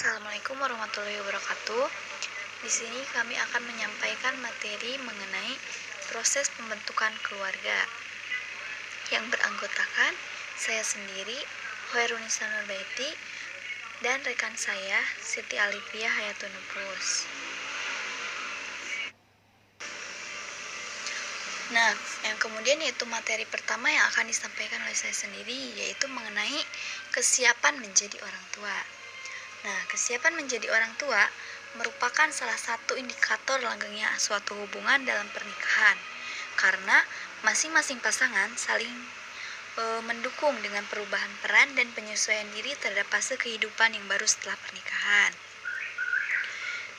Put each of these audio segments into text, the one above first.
Assalamualaikum warahmatullahi wabarakatuh. Di sini kami akan menyampaikan materi mengenai proses pembentukan keluarga yang beranggotakan saya sendiri, Hoerunisa Nurbaiti, dan rekan saya, Siti Alifia Hayatunupus. Nah, yang kemudian yaitu materi pertama yang akan disampaikan oleh saya sendiri, yaitu mengenai kesiapan menjadi orang tua. Nah, kesiapan menjadi orang tua merupakan salah satu indikator langgengnya suatu hubungan dalam pernikahan, karena masing-masing pasangan saling mendukung dengan perubahan peran dan penyesuaian diri terhadap fase kehidupan yang baru setelah pernikahan.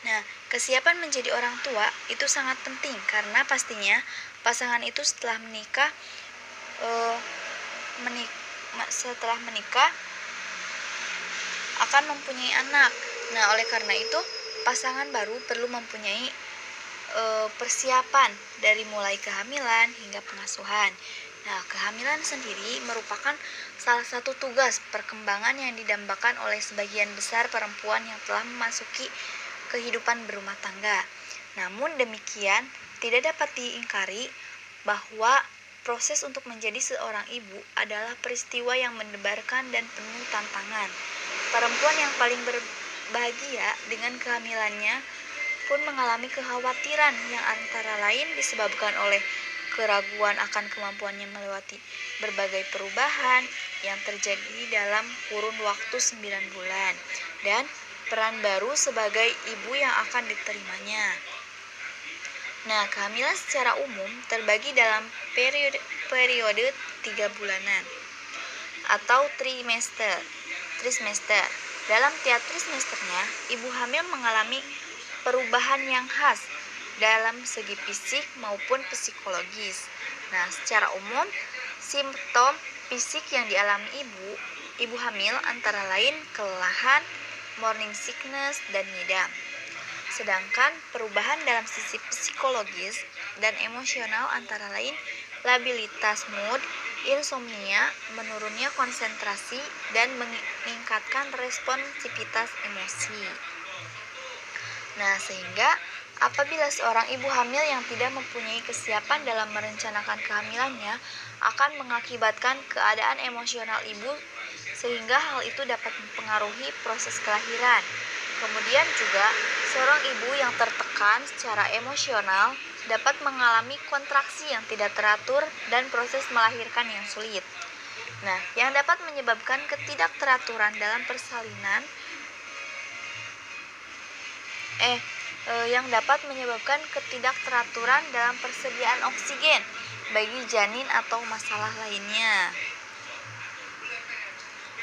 Nah, kesiapan menjadi orang tua itu sangat penting karena pastinya pasangan itu setelah menikah akan mempunyai anak. Nah, oleh karena itu pasangan baru perlu mempunyai persiapan dari mulai kehamilan hingga pengasuhan. Nah, kehamilan sendiri merupakan salah satu tugas perkembangan yang didambakan oleh sebagian besar perempuan yang telah memasuki kehidupan berumah tangga. Namun demikian, tidak dapat diingkari bahwa proses untuk menjadi seorang ibu adalah peristiwa yang mendebarkan dan penuh tantangan. Perempuan yang paling berbahagia dengan kehamilannya pun mengalami kekhawatiran yang antara lain disebabkan oleh keraguan akan kemampuannya melewati berbagai perubahan yang terjadi dalam kurun waktu 9 bulan dan peran baru sebagai ibu yang akan diterimanya. Nah, kehamilan secara umum terbagi dalam periode 3 bulanan atau trimester. Dalam tiap trimestersnya, ibu hamil mengalami perubahan yang khas dalam segi fisik maupun psikologis. Nah, secara umum, simptom fisik yang dialami ibu hamil antara lain kelelahan, morning sickness, dan ngidam. Sedangkan perubahan dalam sisi psikologis dan emosional antara lain labilitas mood, insomnia, menurunnya konsentrasi, dan meningkatkan responsivitas emosi. Nah, sehingga apabila seorang ibu hamil yang tidak mempunyai kesiapan dalam merencanakan kehamilannya akan mengakibatkan keadaan emosional ibu sehingga hal itu dapat mempengaruhi proses kelahiran. Kemudian juga seorang ibu yang tertekan secara emosional dapat mengalami kontraksi yang tidak teratur dan proses melahirkan yang sulit. Nah, yang dapat menyebabkan ketidakteraturan dalam persalinan persediaan oksigen bagi janin atau masalah lainnya.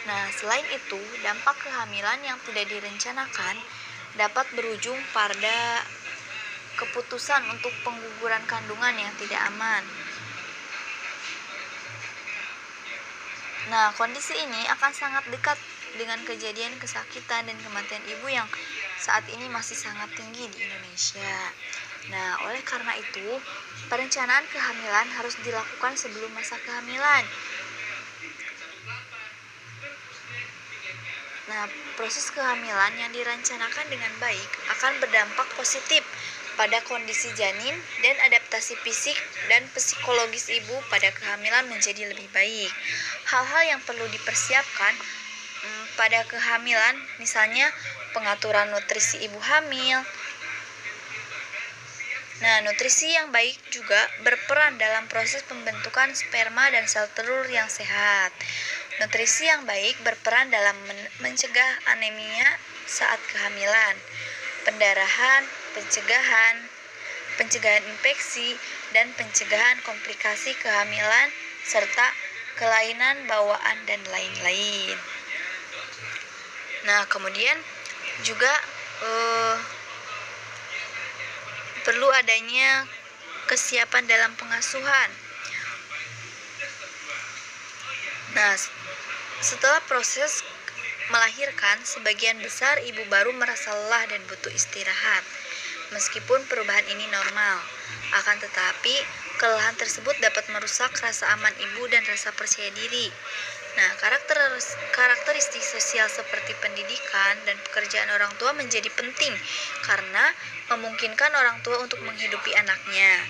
Nah, selain itu, dampak kehamilan yang tidak direncanakan dapat berujung pada keputusan untuk pengguguran kandungan yang tidak aman. Nah, kondisi ini akan sangat dekat dengan kejadian kesakitan dan kematian ibu yang saat ini masih sangat tinggi di Indonesia. Nah, oleh karena itu, perencanaan kehamilan harus dilakukan sebelum masa kehamilan. Nah, proses kehamilan yang direncanakan dengan baik akan berdampak positif pada kondisi janin dan adaptasi fisik dan psikologis ibu pada kehamilan menjadi lebih baik. Hal-hal yang perlu dipersiapkan pada kehamilan, misalnya pengaturan nutrisi ibu hamil. Nah, nutrisi yang baik juga berperan dalam proses pembentukan sperma dan sel telur yang sehat. Nutrisi yang baik berperan dalam mencegah anemia saat kehamilan, pendarahan, pencegahan infeksi, dan pencegahan komplikasi kehamilan, serta kelainan bawaan dan lain-lain. Nah, kemudian juga perlu adanya kesiapan dalam pengasuhan. Nah, setelah proses melahirkan, sebagian besar ibu baru merasa lelah dan butuh istirahat. Meskipun perubahan ini normal, akan tetapi kelelahan tersebut dapat merusak rasa aman ibu dan rasa percaya diri. Nah, karakter karakteristik sosial seperti pendidikan dan pekerjaan orang tua menjadi penting karena memungkinkan orang tua untuk menghidupi anaknya.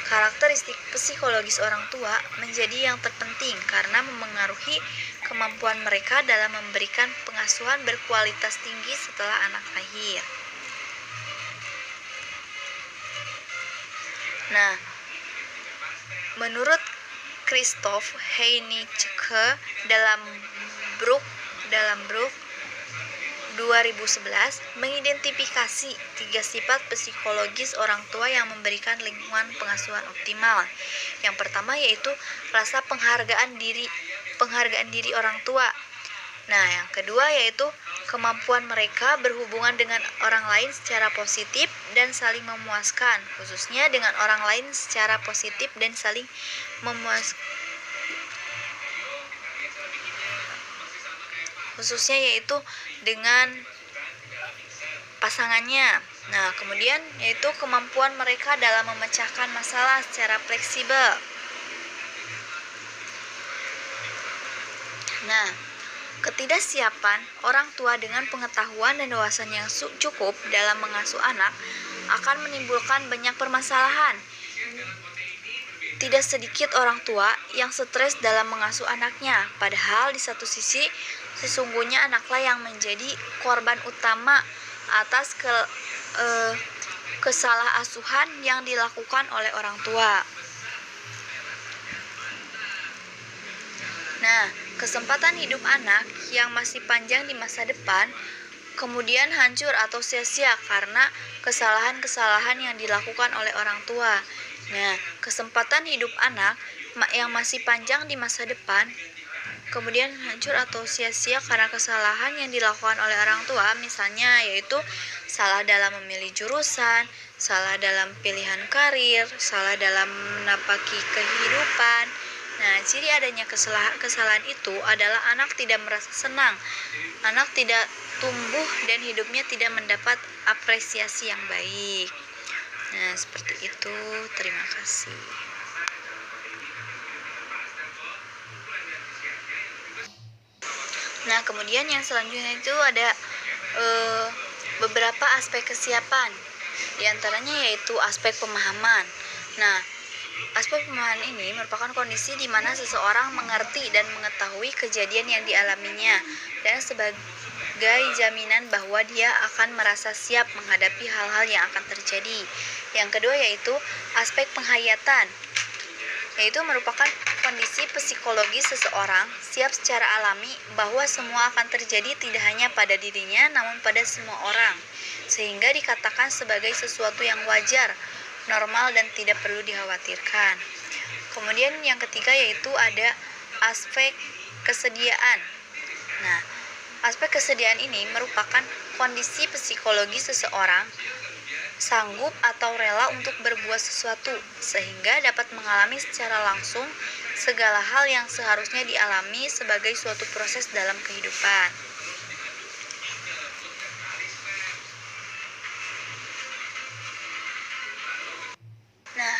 Karakteristik psikologis orang tua menjadi yang terpenting karena memengaruhi kemampuan mereka dalam memberikan pengasuhan berkualitas tinggi setelah anak lahir. Nah, menurut Christoph Heinicke dalam Brook 2011 mengidentifikasi 3 sifat psikologis orang tua yang memberikan lingkungan pengasuhan optimal. Yang pertama yaitu rasa penghargaan diri orang tua. Nah, yang kedua yaitu kemampuan mereka berhubungan dengan orang lain secara positif dan saling memuaskan, khususnya dengan orang lain secara positif dan saling memuaskan. Khususnya yaitu dengan pasangannya. Nah, kemudian yaitu kemampuan mereka dalam memecahkan masalah secara fleksibel. Nah, ketidaksiapan orang tua dengan pengetahuan dan wawasan yang cukup dalam mengasuh anak akan menimbulkan banyak permasalahan. Tidak sedikit orang tua yang stres dalam mengasuh anaknya, padahal di satu sisi sesungguhnya anaklah yang menjadi korban utama atas kesalahasuhan yang dilakukan oleh orang tua. Nah, kesempatan hidup anak yang masih panjang di masa depan kemudian hancur atau sia-sia karena kesalahan-kesalahan yang dilakukan oleh orang tua. Nah, kesempatan hidup anak yang masih panjang di masa depan kemudian hancur atau sia-sia karena kesalahan yang dilakukan oleh orang tua, misalnya yaitu salah dalam memilih jurusan, salah dalam pilihan karir, salah dalam menapaki kehidupan. Nah, ciri adanya kesalahan itu adalah anak tidak merasa senang, anak tidak tumbuh dan hidupnya tidak mendapat apresiasi yang baik. Nah, seperti itu. Terima kasih. Nah, kemudian yang selanjutnya itu ada beberapa aspek kesiapan. Di antaranya yaitu aspek pemahaman. Nah, aspek pemahaman ini merupakan kondisi di mana seseorang mengerti dan mengetahui kejadian yang dialaminya dan sebagai jaminan bahwa dia akan merasa siap menghadapi hal-hal yang akan terjadi. Yang kedua yaitu aspek penghayatan, yaitu merupakan kondisi psikologis seseorang siap secara alami bahwa semua akan terjadi tidak hanya pada dirinya namun pada semua orang, sehingga dikatakan sebagai sesuatu yang wajar, normal dan tidak perlu dikhawatirkan. Kemudian yang ketiga yaitu ada aspek kesediaan. Nah, aspek kesediaan ini merupakan kondisi psikologi seseorang sanggup atau rela untuk berbuat sesuatu sehingga dapat mengalami secara langsung segala hal yang seharusnya dialami sebagai suatu proses dalam kehidupan. Nah,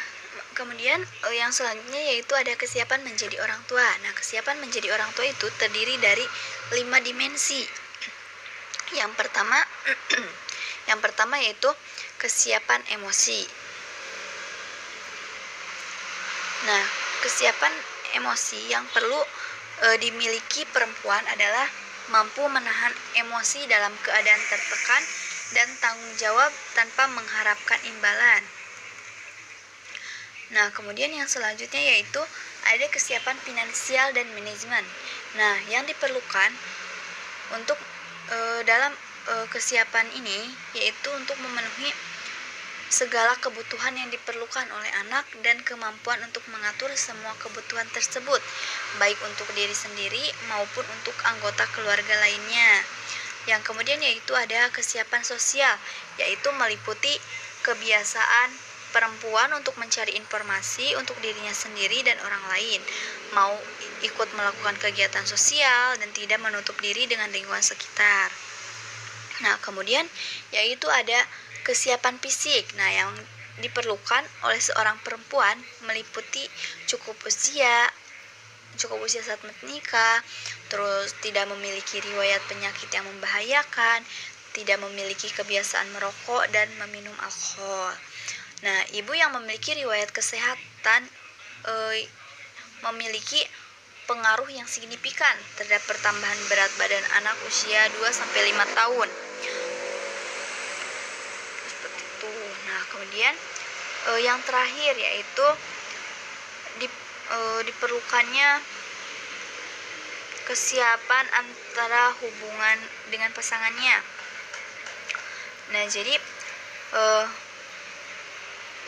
kemudian yang selanjutnya yaitu ada kesiapan menjadi orang tua. Nah, kesiapan menjadi orang tua itu terdiri dari 5 dimensi. Yang pertama yaitu kesiapan emosi. Nah, kesiapan emosi yang perlu dimiliki perempuan adalah mampu menahan emosi dalam keadaan tertekan dan tanggung jawab tanpa mengharapkan imbalan. Nah, kemudian yang selanjutnya yaitu ada kesiapan finansial dan manajemen. Nah, yang diperlukan untuk dalam kesiapan ini yaitu untuk memenuhi segala kebutuhan yang diperlukan oleh anak dan kemampuan untuk mengatur semua kebutuhan tersebut, baik untuk diri sendiri maupun untuk anggota keluarga lainnya. Yang kemudian yaitu ada kesiapan sosial, yaitu meliputi kebiasaan perempuan untuk mencari informasi untuk dirinya sendiri dan orang lain, mau ikut melakukan kegiatan sosial dan tidak menutup diri dengan lingkungan sekitar. Nah, kemudian yaitu ada kesiapan fisik. Nah, yang diperlukan oleh seorang perempuan meliputi cukup usia, cukup usia saat menikah, terus tidak memiliki riwayat penyakit yang membahayakan, tidak memiliki kebiasaan merokok dan meminum alkohol. Nah, ibu yang memiliki riwayat kesehatan memiliki pengaruh yang signifikan terhadap pertambahan berat badan anak usia 2-5 tahun. Seperti itu. Nah, kemudian yang terakhir yaitu diperlukannya kesiapan antara hubungan dengan pasangannya. Nah, jadi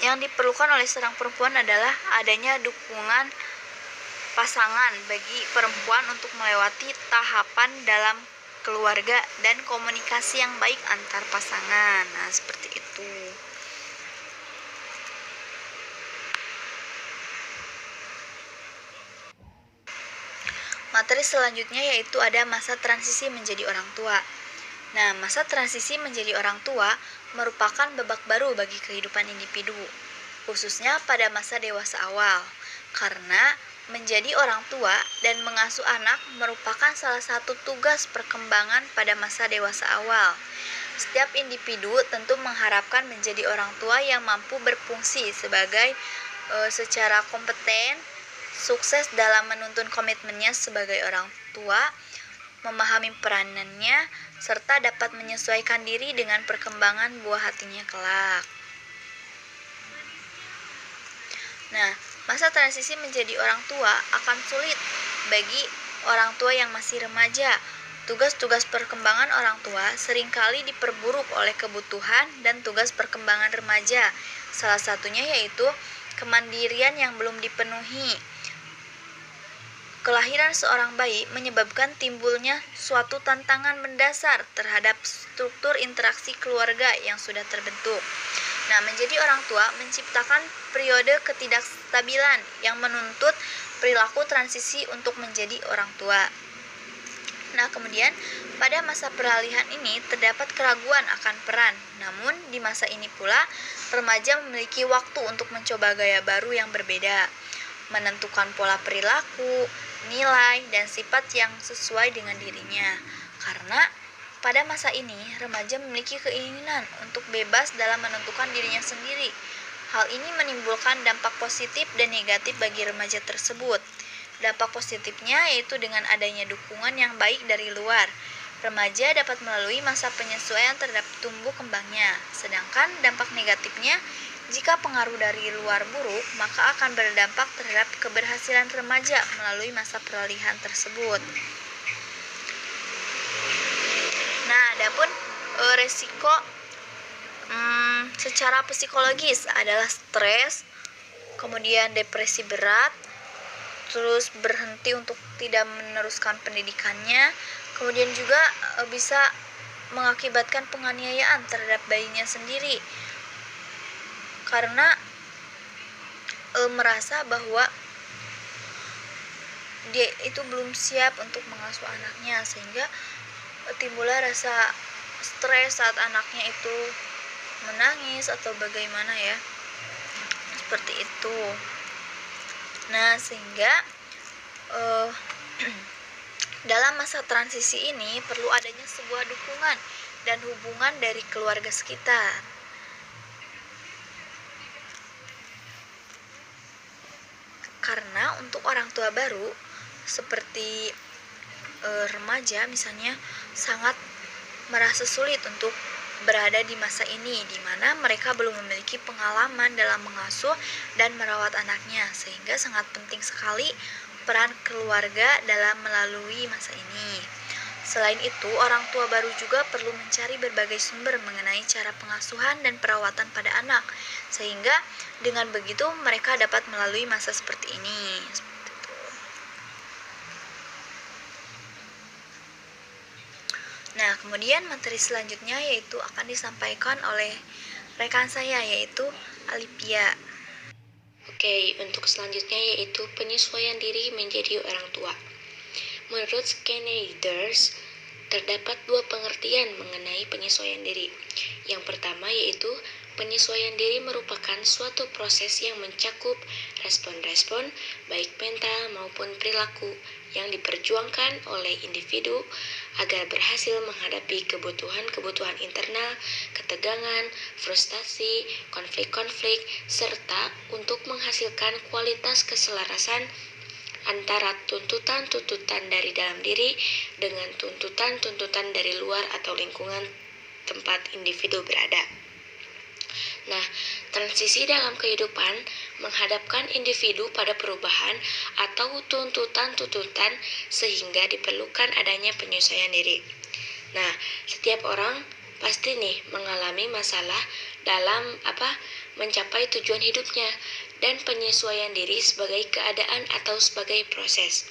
yang diperlukan oleh seorang perempuan adalah adanya dukungan pasangan bagi perempuan untuk melewati tahapan dalam keluarga dan komunikasi yang baik antar pasangan. Nah, seperti itu. Materi selanjutnya yaitu ada masa transisi menjadi orang tua. Nah, masa transisi menjadi orang tua merupakan babak baru bagi kehidupan individu, khususnya pada masa dewasa awal, karena menjadi orang tua dan mengasuh anak merupakan salah satu tugas perkembangan pada masa dewasa awal. Setiap individu tentu mengharapkan menjadi orang tua yang mampu berfungsi sebagai secara kompeten, sukses dalam menuntun komitmennya sebagai orang tua, memahami peranannya, serta dapat menyesuaikan diri dengan perkembangan buah hatinya kelak. Nah, masa transisi menjadi orang tua akan sulit bagi orang tua yang masih remaja. Tugas-tugas perkembangan orang tua seringkali diperburuk oleh kebutuhan dan tugas perkembangan remaja. Salah satunya yaitu kemandirian yang belum dipenuhi. Kelahiran seorang bayi menyebabkan timbulnya suatu tantangan mendasar terhadap struktur interaksi keluarga yang sudah terbentuk. Nah, menjadi orang tua menciptakan periode ketidakstabilan yang menuntut perilaku transisi untuk menjadi orang tua. Nah, kemudian pada masa peralihan ini terdapat keraguan akan peran. Namun, di masa ini pula remaja memiliki waktu untuk mencoba gaya baru yang berbeda, menentukan pola perilaku, nilai, dan sifat yang sesuai dengan dirinya. Karena pada masa ini, remaja memiliki keinginan untuk bebas dalam menentukan dirinya sendiri. Hal ini menimbulkan dampak positif dan negatif bagi remaja tersebut. Dampak positifnya yaitu dengan adanya dukungan yang baik dari luar. Remaja dapat melalui masa penyesuaian terhadap tumbuh kembangnya. Sedangkan dampak negatifnya, jika pengaruh dari luar buruk, maka akan berdampak terhadap keberhasilan remaja melalui masa peralihan tersebut. Nah, adapun resiko secara psikologis adalah stres, kemudian depresi berat, terus berhenti untuk tidak meneruskan pendidikannya, kemudian juga bisa mengakibatkan penganiayaan terhadap bayinya sendiri karena merasa bahwa dia itu belum siap untuk mengasuh anaknya, sehingga timbullah rasa stres saat anaknya itu menangis atau bagaimana ya, seperti itu. Nah, sehingga dalam masa transisi ini perlu adanya sebuah dukungan dan hubungan dari keluarga sekitar. Karena untuk orang tua baru seperti remaja misalnya sangat merasa sulit untuk berada di masa ini, di mana mereka belum memiliki pengalaman dalam mengasuh dan merawat anaknya, sehingga sangat penting sekali peran keluarga dalam melalui masa ini. Selain itu, orang tua baru juga perlu mencari berbagai sumber mengenai cara pengasuhan dan perawatan pada anak, sehingga dengan begitu mereka dapat melalui masa seperti ini. Nah, kemudian materi selanjutnya yaitu akan disampaikan oleh rekan saya yaitu Alipia. Oke, untuk selanjutnya yaitu penyesuaian diri menjadi orang tua. Menurut Schneider's, terdapat dua pengertian mengenai penyesuaian diri. Yang pertama yaitu penyesuaian diri merupakan suatu proses yang mencakup respon-respon, baik mental maupun perilaku, yang diperjuangkan oleh individu agar berhasil menghadapi kebutuhan-kebutuhan internal, ketegangan, frustasi, konflik-konflik, serta untuk menghasilkan kualitas keselarasan antara tuntutan-tuntutan dari dalam diri dengan tuntutan-tuntutan dari luar atau lingkungan tempat individu berada. Nah, transisi dalam kehidupan menghadapkan individu pada perubahan atau tuntutan-tuntutan sehingga diperlukan adanya penyesuaian diri. Nah, setiap orang pasti nih mengalami masalah dalam mencapai tujuan hidupnya, dan penyesuaian diri sebagai keadaan atau sebagai proses.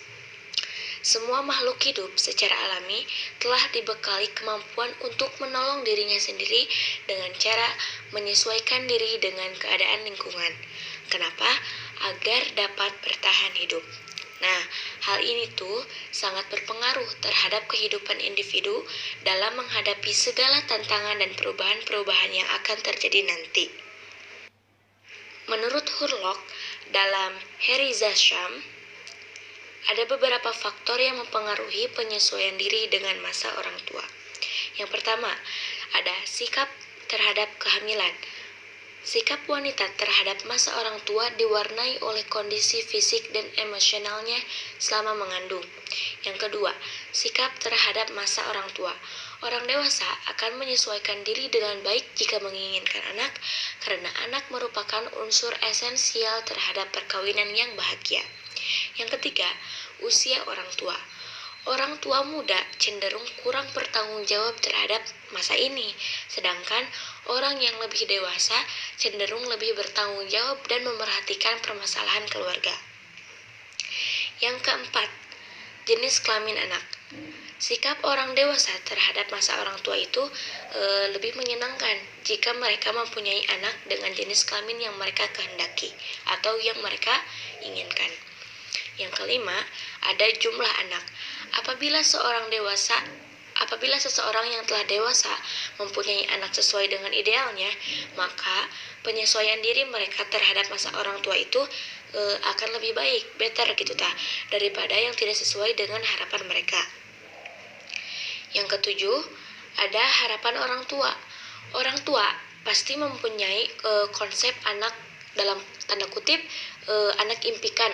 Semua makhluk hidup secara alami telah dibekali kemampuan untuk menolong dirinya sendiri dengan cara menyesuaikan diri dengan keadaan lingkungan. Kenapa? Agar dapat bertahan hidup. Nah, hal ini tuh sangat berpengaruh terhadap kehidupan individu dalam menghadapi segala tantangan dan perubahan-perubahan yang akan terjadi nanti. Menurut Hurlock, dalam Herizasham, ada beberapa faktor yang mempengaruhi penyesuaian diri dengan masa orang tua. Yang pertama, ada sikap terhadap kehamilan. Sikap wanita terhadap masa orang tua diwarnai oleh kondisi fisik dan emosionalnya selama mengandung. Yang kedua, sikap terhadap masa orang tua. Orang dewasa akan menyesuaikan diri dengan baik jika menginginkan anak, karena anak merupakan unsur esensial terhadap perkawinan yang bahagia. Yang ketiga, usia orang tua. Orang tua muda cenderung kurang bertanggung jawab terhadap masa ini, sedangkan orang yang lebih dewasa cenderung lebih bertanggung jawab dan memerhatikan permasalahan keluarga. Yang keempat, jenis kelamin anak. Sikap orang dewasa terhadap masa orang tua itu lebih menyenangkan jika mereka mempunyai anak dengan jenis kelamin yang mereka kehendaki atau yang mereka inginkan. Yang kelima, ada jumlah anak. Apabila seseorang yang telah dewasa mempunyai anak sesuai dengan idealnya, maka penyesuaian diri mereka terhadap masa orang tua itu akan lebih baik, better gitu daripada yang tidak sesuai dengan harapan mereka. Yang ketujuh, ada harapan orang tua. Orang tua pasti mempunyai konsep anak dalam tanda kutip anak impikan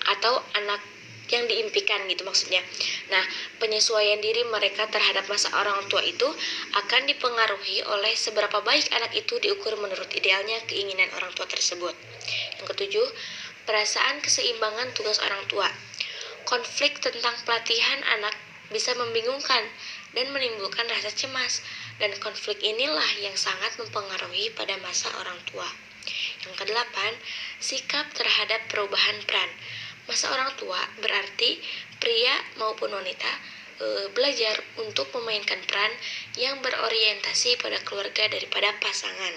atau anak yang diimpikan gitu maksudnya. Nah, penyesuaian diri mereka terhadap masa orang tua itu akan dipengaruhi oleh seberapa baik anak itu diukur menurut idealnya keinginan orang tua tersebut. Yang ketujuh, perasaan keseimbangan tugas orang tua. Konflik tentang pelatihan anak bisa membingungkan dan menimbulkan rasa cemas, dan konflik inilah yang sangat mempengaruhi pada masa orang tua. Yang kedelapan, sikap terhadap perubahan peran. Masa orang tua berarti pria maupun wanita belajar untuk memainkan peran yang berorientasi pada keluarga daripada pasangan.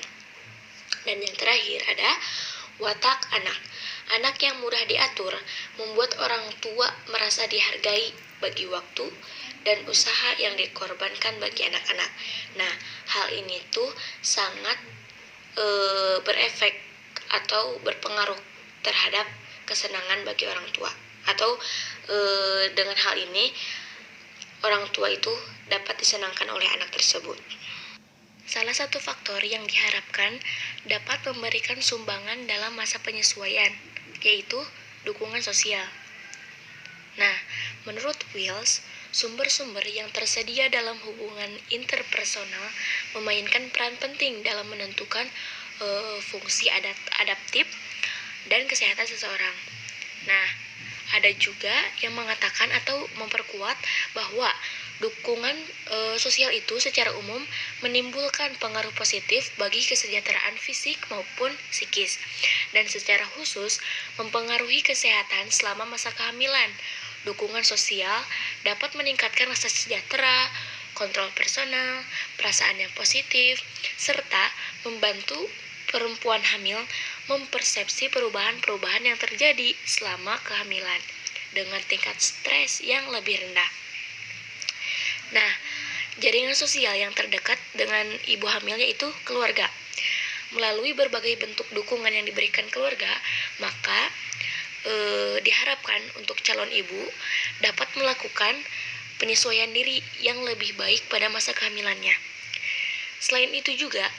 Dan yang terakhir ada watak anak. Anak yang mudah diatur membuat orang tua merasa dihargai bagi waktu dan usaha yang dikorbankan bagi anak-anak. Nah, hal ini tuh sangat berefek atau berpengaruh terhadap kesenangan bagi orang tua, atau dengan hal ini orang tua itu dapat disenangkan oleh anak tersebut. Salah satu faktor yang diharapkan dapat memberikan sumbangan dalam masa penyesuaian, yaitu dukungan sosial. Nah, menurut Wills, sumber-sumber yang tersedia dalam hubungan interpersonal memainkan peran penting dalam menentukan fungsi adaptif dan kesehatan seseorang. Nah, ada juga yang mengatakan atau memperkuat bahwa dukungan sosial itu secara umum menimbulkan pengaruh positif bagi kesejahteraan fisik maupun psikis, dan secara khusus mempengaruhi kesehatan selama masa kehamilan. Dukungan sosial dapat meningkatkan rasa sejahtera, kontrol personal, perasaan yang positif, serta membantu perempuan hamil mempersepsi perubahan-perubahan yang terjadi selama kehamilan dengan tingkat stres yang lebih rendah. Nah, jaringan sosial yang terdekat dengan ibu hamil yaitu keluarga. melalui berbagai bentuk dukungan yang diberikan keluarga, maka diharapkan untuk calon ibu dapat melakukan penyesuaian diri yang lebih baik pada masa kehamilannya. Selain itu juga,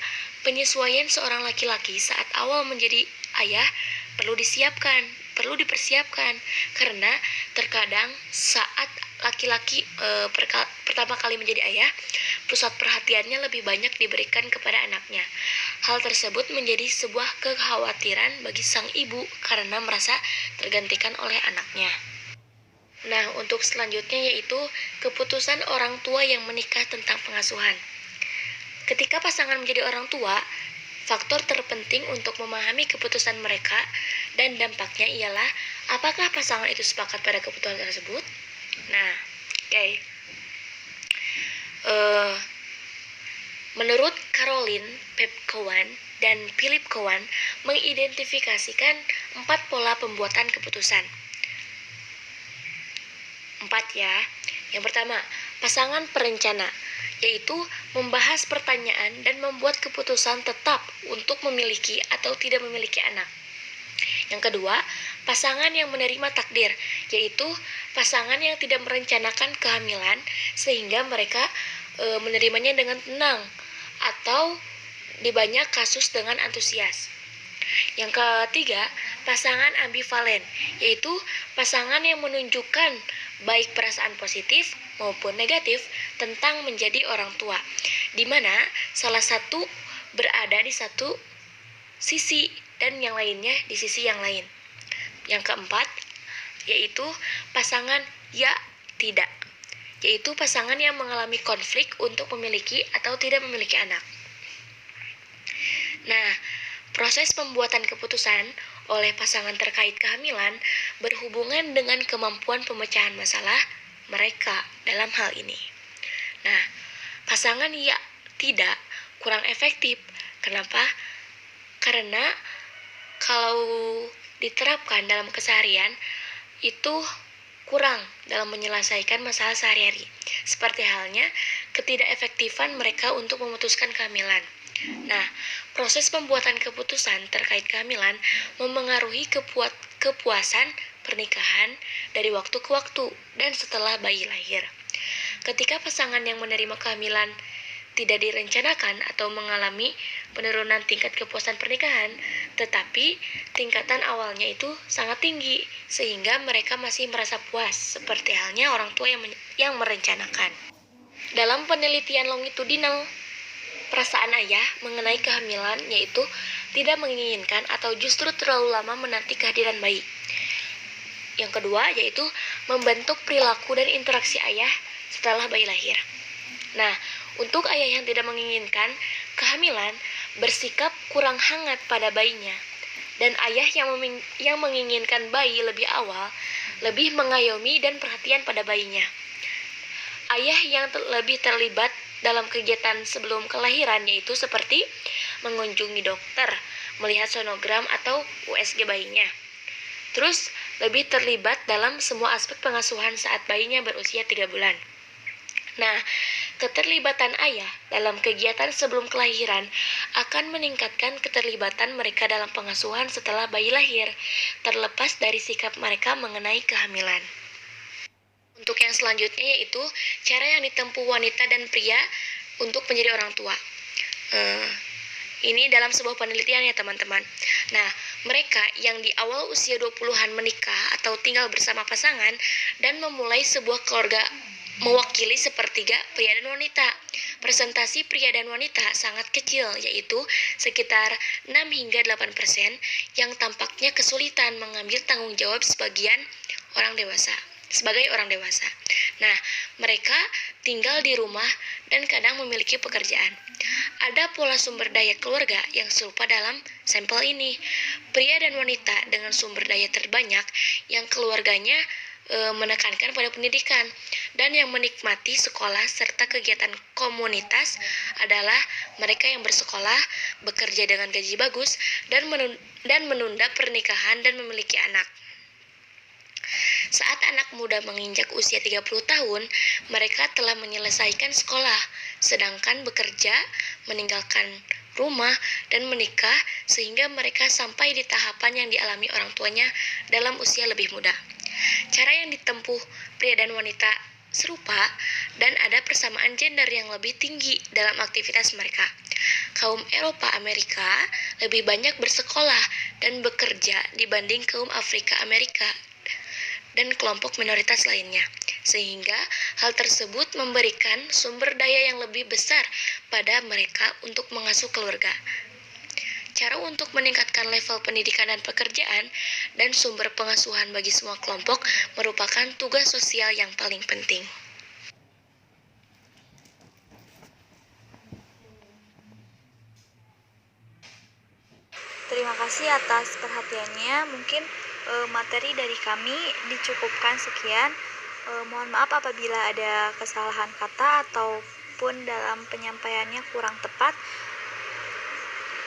penyesuaian seorang laki-laki saat awal menjadi ayah perlu dipersiapkan karena terkadang saat laki-laki pertama kali menjadi ayah, pusat perhatiannya lebih banyak diberikan kepada anaknya. Hal tersebut menjadi sebuah kekhawatiran bagi sang ibu karena merasa tergantikan oleh anaknya. Nah, untuk selanjutnya yaitu keputusan orang tua yang menikah tentang pengasuhan. Ketika pasangan menjadi orang tua, faktor terpenting untuk memahami keputusan mereka dan dampaknya ialah apakah pasangan itu sepakat pada keputusan tersebut. Nah, oke. Menurut Caroline Pepkowan dan Philip Cowan mengidentifikasikan 4 pola pembuatan keputusan. 4 ya. Yang pertama, pasangan perencana, yaitu membahas pertanyaan dan membuat keputusan tetap untuk memiliki atau tidak memiliki anak. Yang kedua, pasangan yang menerima takdir, yaitu pasangan yang tidak merencanakan kehamilan sehingga mereka menerimanya dengan tenang atau di banyak kasus dengan antusias. Yang ketiga, pasangan ambivalen, yaitu pasangan yang menunjukkan baik perasaan positif maupun negatif tentang menjadi orang tua, di mana salah satu berada di satu sisi dan yang lainnya di sisi yang lain. Yang keempat, yaitu pasangan ya tidak, yaitu pasangan yang mengalami konflik untuk memiliki atau tidak memiliki anak. Nah, proses pembuatan keputusan oleh pasangan terkait kehamilan berhubungan dengan kemampuan pemecahan masalah mereka dalam hal ini. Nah, pasangan ya tidak kurang efektif. Kenapa? Karena kalau diterapkan dalam keseharian itu kurang dalam menyelesaikan masalah sehari-hari. Seperti halnya ketidakefektifan mereka untuk memutuskan kehamilan. Nah, proses pembuatan keputusan terkait kehamilan memengaruhi kepuasan pernikahan dari waktu ke waktu dan setelah bayi lahir. Ketika pasangan yang menerima kehamilan tidak direncanakan atau mengalami penurunan tingkat kepuasan pernikahan, tetapi tingkatan awalnya itu sangat tinggi sehingga mereka masih merasa puas, seperti halnya orang tua yang merencanakan. Dalam penelitian longitudinal, perasaan ayah mengenai kehamilan yaitu tidak menginginkan atau justru terlalu lama menanti kehadiran bayi. Yang kedua yaitu membentuk perilaku dan interaksi ayah setelah bayi lahir. Nah, untuk ayah yang tidak menginginkan kehamilan, bersikap kurang hangat pada bayinya. Dan ayah yang menginginkan bayi lebih awal, lebih mengayomi dan perhatian pada bayinya. Ayah yang lebih terlibat dalam kegiatan sebelum kelahiran yaitu seperti mengunjungi dokter, melihat sonogram atau USG bayinya. Terus lebih terlibat dalam semua aspek pengasuhan saat bayinya berusia 3 bulan. Nah, keterlibatan ayah dalam kegiatan sebelum kelahiran akan meningkatkan keterlibatan mereka dalam pengasuhan setelah bayi lahir, terlepas dari sikap mereka mengenai kehamilan. Untuk yang selanjutnya yaitu cara yang ditempuh wanita dan pria untuk menjadi orang tua. Ini dalam sebuah penelitian ya teman-teman. Nah, mereka yang di awal usia 20-an menikah atau tinggal bersama pasangan dan memulai sebuah keluarga mewakili sepertiga pria dan wanita. Presentasi pria dan wanita sangat kecil, yaitu sekitar 6 hingga 8% yang tampaknya kesulitan mengambil tanggung jawab sebagai orang dewasa. Nah, mereka tinggal di rumah dan kadang memiliki pekerjaan. Ada pola sumber daya keluarga yang serupa dalam sampel ini. Pria dan wanita dengan sumber daya terbanyak yang keluarganya menekankan pada pendidikan dan yang menikmati sekolah serta kegiatan komunitas adalah mereka yang bersekolah, bekerja dengan gaji bagus, dan menunda pernikahan dan memiliki anak. Saat anak muda menginjak usia 30 tahun, mereka telah menyelesaikan sekolah, sedangkan bekerja, meninggalkan rumah, dan menikah sehingga mereka sampai di tahapan yang dialami orang tuanya dalam usia lebih muda. Cara yang ditempuh pria dan wanita serupa dan ada persamaan gender yang lebih tinggi dalam aktivitas mereka. Kaum Eropa Amerika lebih banyak bersekolah dan bekerja dibanding kaum Afrika Amerika dan kelompok minoritas lainnya, sehingga hal tersebut memberikan sumber daya yang lebih besar pada mereka untuk mengasuh keluarga. Cara untuk meningkatkan level pendidikan dan pekerjaan dan sumber pengasuhan bagi semua kelompok merupakan tugas sosial yang paling penting. Terima kasih atas perhatiannya. Mungkin materi dari kami dicukupkan sekian. Mohon maaf apabila ada kesalahan kata ataupun dalam penyampaiannya kurang tepat.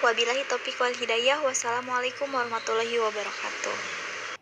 Wabillahi taufiq wal hidayah. Wassalamualaikum warahmatullahi wabarakatuh.